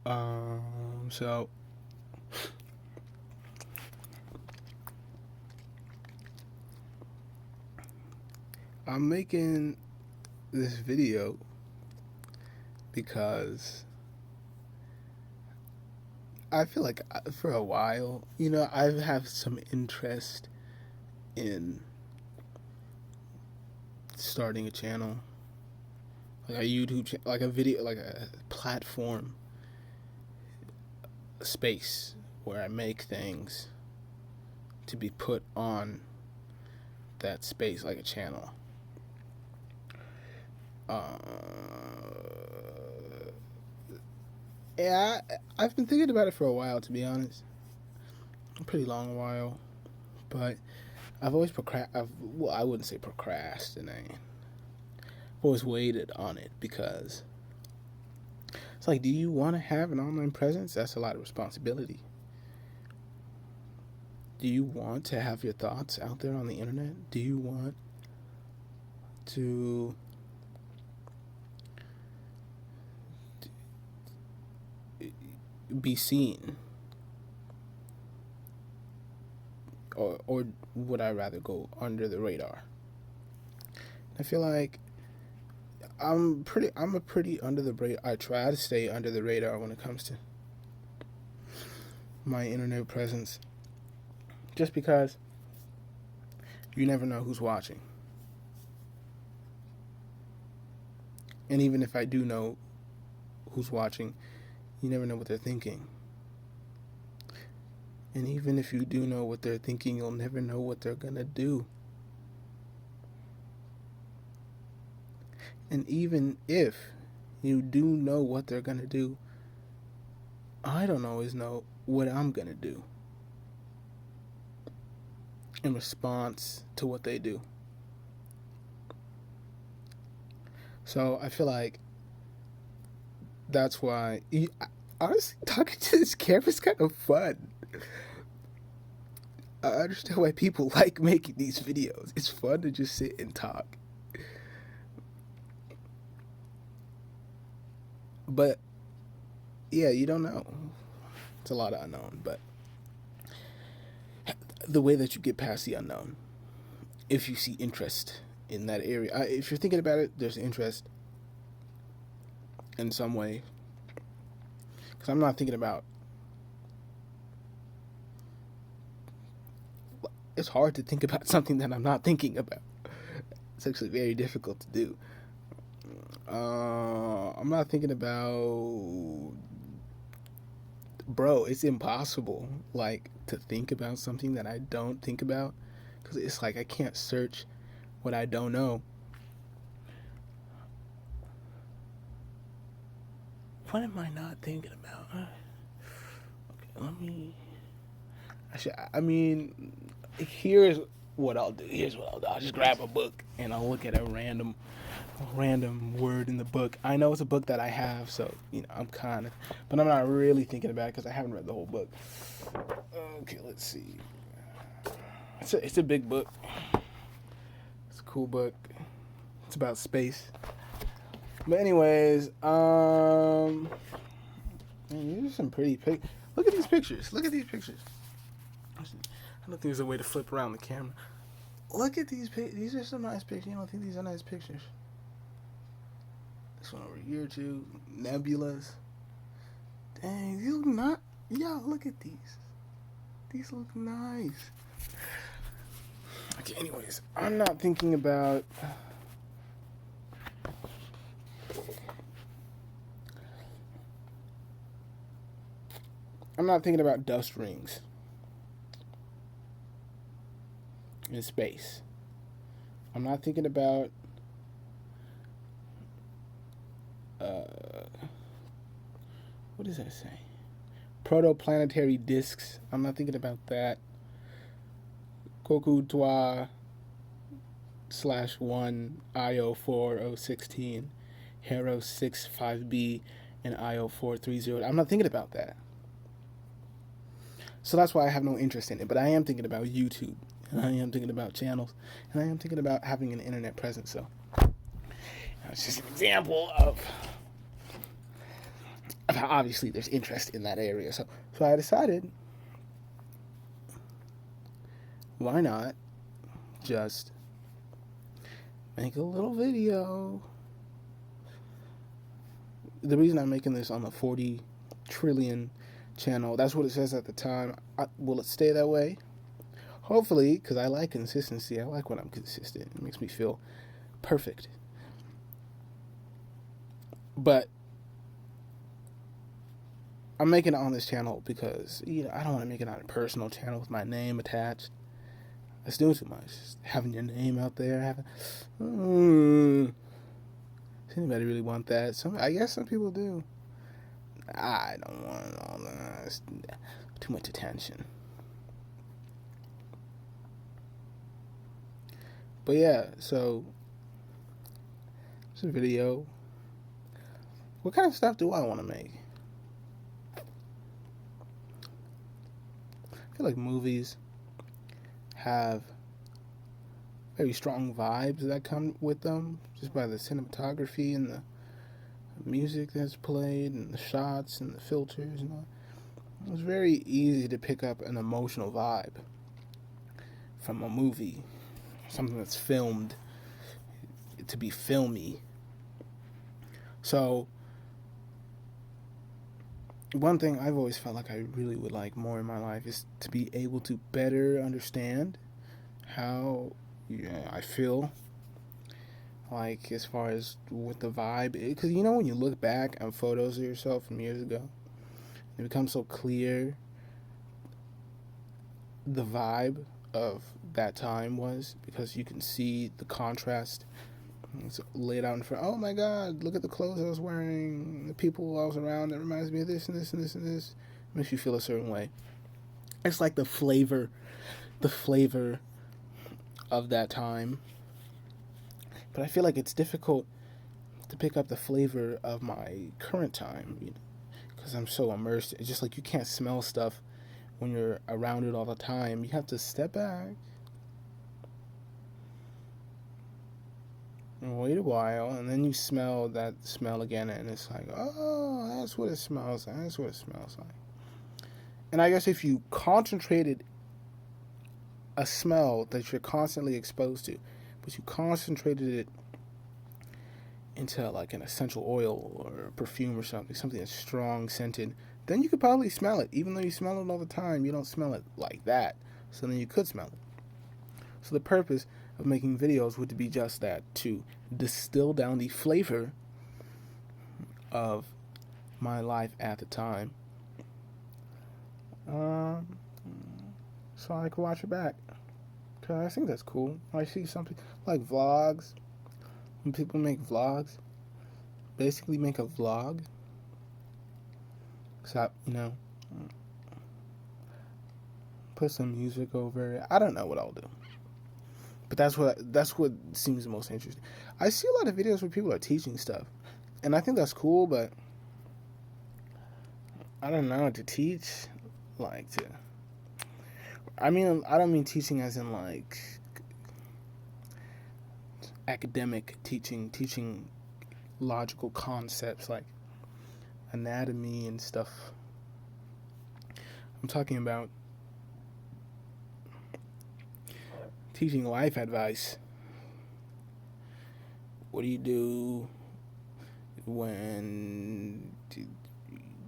So I'm making this video because I feel like for a while, I've had some interest in starting a channel, like a YouTube channel, like a video, like a platform, a space where I make things to be put on that space, like a channel. Yeah, I've been thinking about it for a while, to be honest. A pretty long while, but I've always I wouldn't say procrastinate. I've always waited on it because it's like, do you want to have an online presence? That's a lot of responsibility. Do you want to have your thoughts out there on the internet? Do you want to be seen? Or would I rather go under the radar? I feel like I'm a pretty under the radar. I try to stay under the radar when it comes to my internet presence, just because you never know who's watching. And even if I do know who's watching, you never know what they're thinking. And even if you do know what they're thinking, you'll never know what they're gonna do. And even if you do know what they're gonna do, I don't always know what I'm gonna do in response to what they do. So I feel like that's why, honestly, talking to this camera is kind of fun. I understand why people like making these videos. It's fun to just sit and talk. But yeah, you don't know. It's a lot of unknown, but the way that you get past the unknown, if you see interest in that area, if you're thinking about it, there's interest in some way. Because I'm not thinking about, it's hard to think about something that I'm not thinking about. It's actually very difficult to do. I'm not thinking about, bro, it's impossible, like, to think about something that I don't think about, because it's like I can't search what I don't know. What am I not thinking about? Okay, let me. Here's what I'll do. I'll just grab a book and I'll look at a random word in the book. I know it's a book that I have, so I'm kind of, but I'm not really thinking about it because I haven't read the whole book. Okay, let's see. It's a big book. It's a cool book. It's about space. But anyways, man, these are some pretty pictures. Look at these pictures. I don't think there's a way to flip around the camera. Look at these pictures. These are some nice pictures. You don't think these are nice pictures? This one over here too. Nebulas. Dang, these look not. Yeah, look at these. These look nice. Okay, anyways, I'm not thinking about. I'm not thinking about dust rings in space. I'm not thinking about what does that say? Protoplanetary disks. I'm not thinking about that. Koku-Twa /1 IO4 016 Hero 65B and IO430. I'm not thinking about that. So that's why I have no interest in it. But I am thinking about YouTube, and I am thinking about channels, and I am thinking about having an internet presence. So that's just an example of obviously there's interest in that area. So I decided, why not just make a little video. The reason I'm making this on the 40 trillion channel, that's what it says at the time. Will it stay that way? Hopefully, because I like consistency. I like when I'm consistent. It makes me feel perfect. But I'm making it on this channel because, I don't want to make it on a personal channel with my name attached. It's doing too much. Having your name out there. Does anybody really want that? I guess some people do. I don't want all that. It's too much attention. But yeah, so it's a video. What kind of stuff do I want to make? I feel like movies have very strong vibes that come with them just by the cinematography and the music that's played and the shots and the filters and all. It's very easy to pick up an emotional vibe from a movie, something that's filmed to be filmy. So one thing I've always felt like I really would like more in my life is to be able to better understand how I feel, like as far as with the vibe. Because when you look back on photos of yourself from years ago, it becomes so clear the vibe of that time was, because you can see the contrast. It's laid out in front. Oh my God, look at the clothes I was wearing, the people I was around. That reminds me of this and this and this and this. It makes you feel a certain way. It's like the flavor of that time. But I feel like it's difficult to pick up the flavor of my current time, because I'm so immersed. It's just like you can't smell stuff when you're around it all the time. You have to step back and wait a while, and then you smell that smell again, and it's like, oh, that's what it smells like. That's what it smells like. And I guess if you concentrated a smell that you're constantly exposed to, but you concentrated it into like an essential oil or a perfume or something that's strong scented, then you could probably smell it. Even though you smell it all the time, you don't smell it like that. So then you could smell it. So the purpose of making videos would be just that, to distill down the flavor of my life at the time, so I could watch it back. Cause I think that's cool. I see something like vlogs. When people make vlogs, basically make a vlog. Except, put some music over it. I don't know what I'll do. But that's what seems the most interesting. I see a lot of videos where people are teaching stuff, and I think that's cool. But I don't know, to teach, like to. I mean, I don't mean teaching as in like academic teaching logical concepts like anatomy and stuff. I'm talking about teaching life advice. What do you do when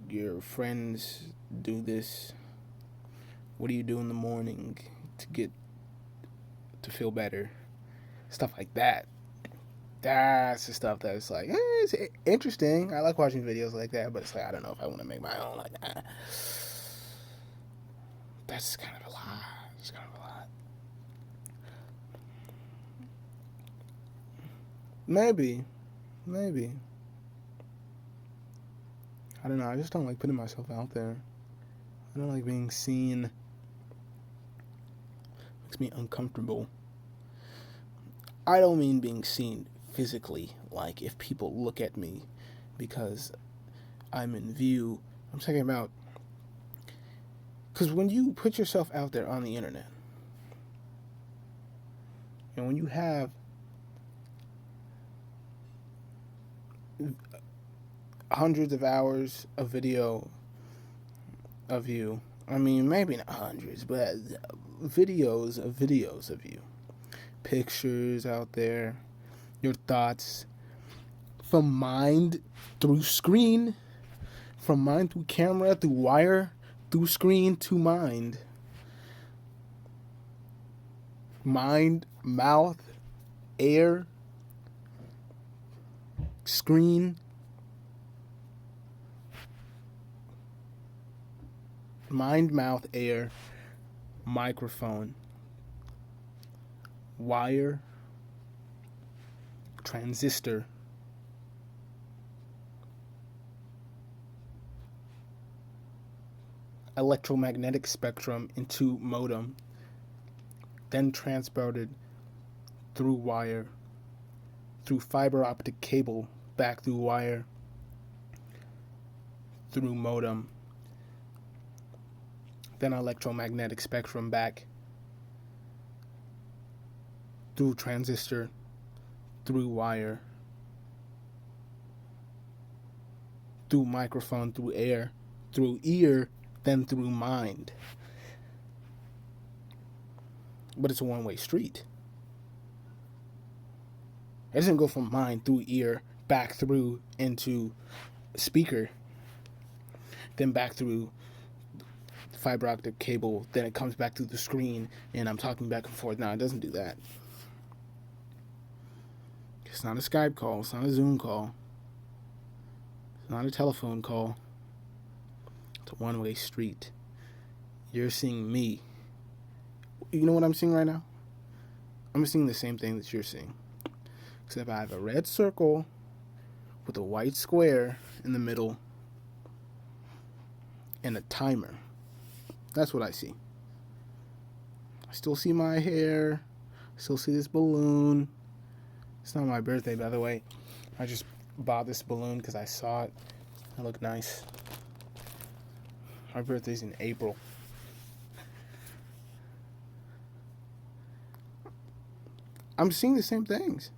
your friends do this? What do you do in the morning to feel better? Stuff like that. That's the stuff that's like, it's interesting. I like watching videos like that, but it's like, I don't know if I want to make my own like that. That's kind of a lot. It's kind of a lot. Maybe. I don't know. I just don't like putting myself out there. I don't like being seen. It makes me uncomfortable. I don't mean being seen physically, like if people look at me because I'm in view. I'm talking about, because when you put yourself out there on the internet, and when you have hundreds of hours of video of you. I mean, maybe not hundreds, but videos of you. Pictures out there, your thoughts, from mind through screen, from mind through camera, through wire, through screen to mind. Mind, mouth, air, screen, mind, mouth, air, microphone, wire, transistor, electromagnetic spectrum into modem, then transported through wire, through fiber optic cable, back through wire, through modem, then electromagnetic spectrum back, through transistor, through wire, through microphone, through air, through ear, then through mind. But it's a one-way street. It doesn't go from mind through ear, back through into speaker, then back through fiber optic cable, then it comes back through the screen, and I'm talking back and forth. No, it doesn't do that. It's not a Skype call. It's not a Zoom call. It's not a telephone call. It's a one-way street. You're seeing me. You know what I'm seeing right now? I'm seeing the same thing that you're seeing. Except I have a red circle with a white square in the middle and a timer. That's what I see. I still see my hair. I still see this balloon. It's not my birthday, by the way. I just bought this balloon because I saw it. It looked nice. My birthday's in April. I'm seeing the same things.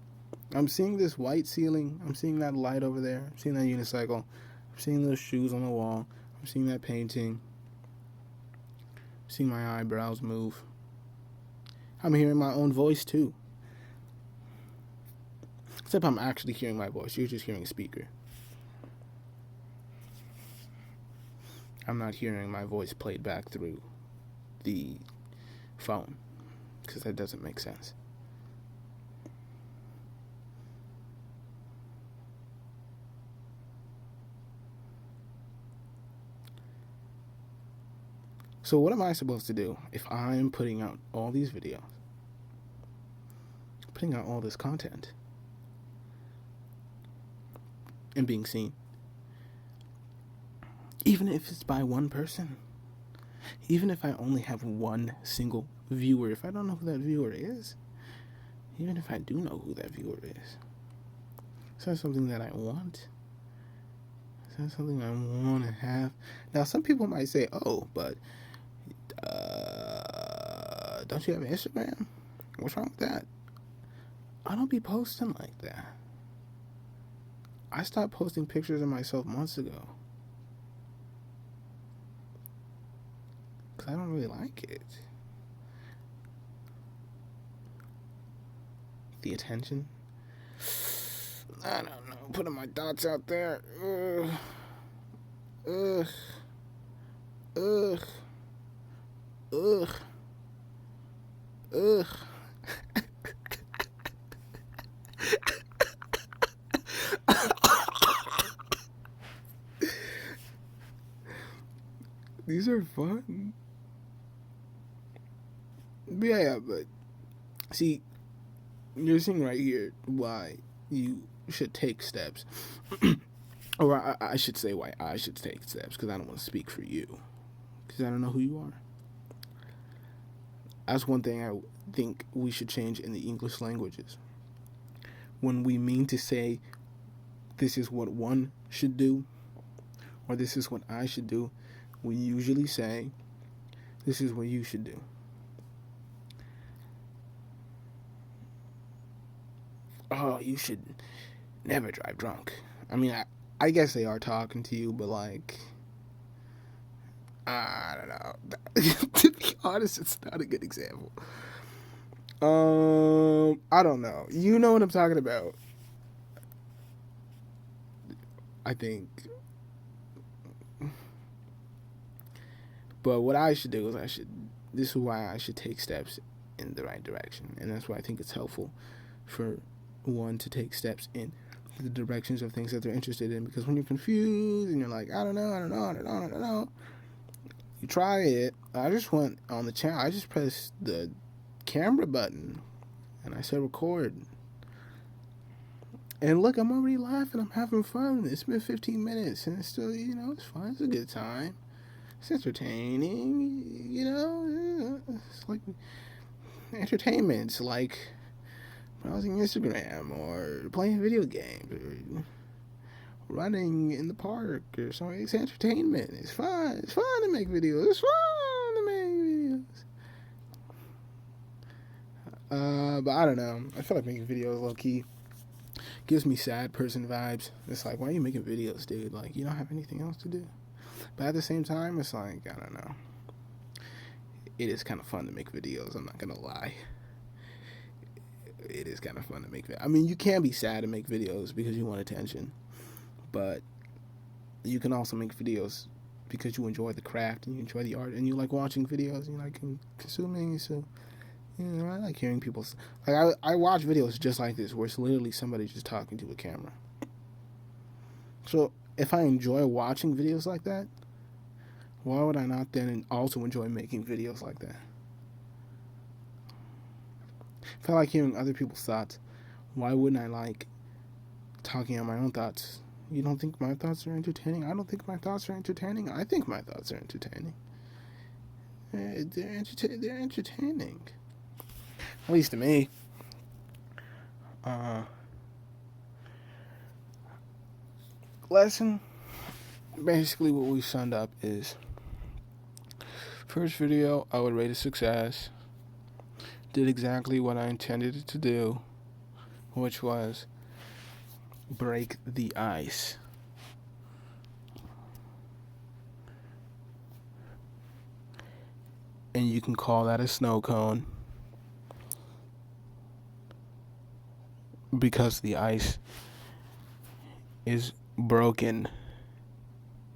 I'm seeing this white ceiling. I'm seeing that light over there. I'm seeing that unicycle. I'm seeing those shoes on the wall. I'm seeing that painting. I'm seeing my eyebrows move. I'm hearing my own voice too. Except I'm actually hearing my voice. You're just hearing a speaker. I'm not hearing my voice played back through the phone, because that doesn't make sense. So what am I supposed to do if I'm putting out all these videos, putting out all this content, and being seen? Even if it's by one person, even if I only have one single viewer, if I don't know who that viewer is, even if I do know who that viewer is that something that I want? Is that something I want to have? Now, some people might say, oh, but don't you have Instagram? What's wrong with that? I don't be posting like that. I stopped posting pictures of myself months ago. Because I don't really like it. The attention. I don't know. Putting my thoughts out there. Ugh. Ugh. Ugh. Ugh. These are fun. Yeah, but see, you're seeing right here why you should take steps. Or I should say why I should take steps, because I don't want to speak for you, because I don't know who you are. That's one thing I think we should change in the English languages. When we mean to say, this is what one should do, or this is what I should do, we usually say, this is what you should do. Oh, you should never drive drunk. I mean, I guess they are talking to you, but like, I don't know. To be honest, it's not a good example. I don't know. You know what I'm talking about. I think. But what I should do is this is why I should take steps in the right direction. And that's why I think it's helpful for one to take steps in the directions of things that they're interested in. Because when you're confused and you're like, I don't know, you try it. I just went on the channel. I just pressed the camera button and I said record. And look, I'm already laughing. I'm having fun. It's been 15 minutes and it's still, it's fun. It's a good time. It's entertaining, It's like entertainment. It's like browsing Instagram or playing video games or running in the park or something. It's entertainment. It's fun. It's fun to make videos. It's fun to make videos. But I don't know. I feel like making videos low key gives me sad person vibes. It's like, why are you making videos, dude? Like, you don't have anything else to do. But at the same time, it's like, I don't know. It is kind of fun to make videos. I'm not gonna lie. It is kind of fun to make. I mean, you can be sad to make videos because you want attention, but you can also make videos because you enjoy the craft and you enjoy the art and you like watching videos and you like consuming. So, I like hearing people. Like I watch videos just like this where it's literally somebody just talking to a camera. So if I enjoy watching videos like that, why would I not then also enjoy making videos like that? If I like hearing other people's thoughts, why wouldn't I like talking on my own thoughts? You don't think my thoughts are entertaining? I don't think my thoughts are entertaining. I think my thoughts are entertaining. They're entertaining. At least to me. Lesson. Basically what we summed up is first video I would rate a success. Did exactly what I intended it to do, which was break the ice. And you can call that a snow cone because the ice is broken.